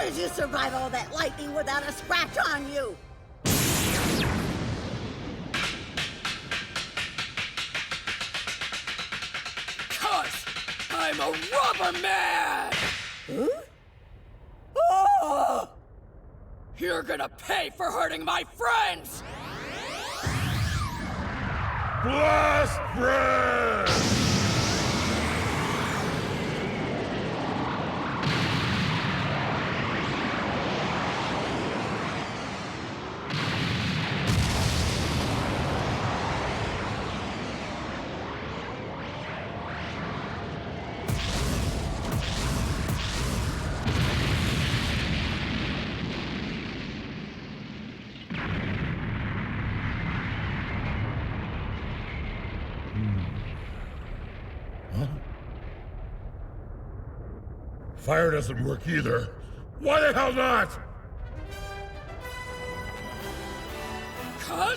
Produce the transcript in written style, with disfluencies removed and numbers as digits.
did you survive all that lightning without a scratch on you? 'Cause I'm a rubber man! Huh? Oh! You're gonna pay for hurting my friends! Blast Breath! Fire doesn't work either. Why the hell not? 'Cause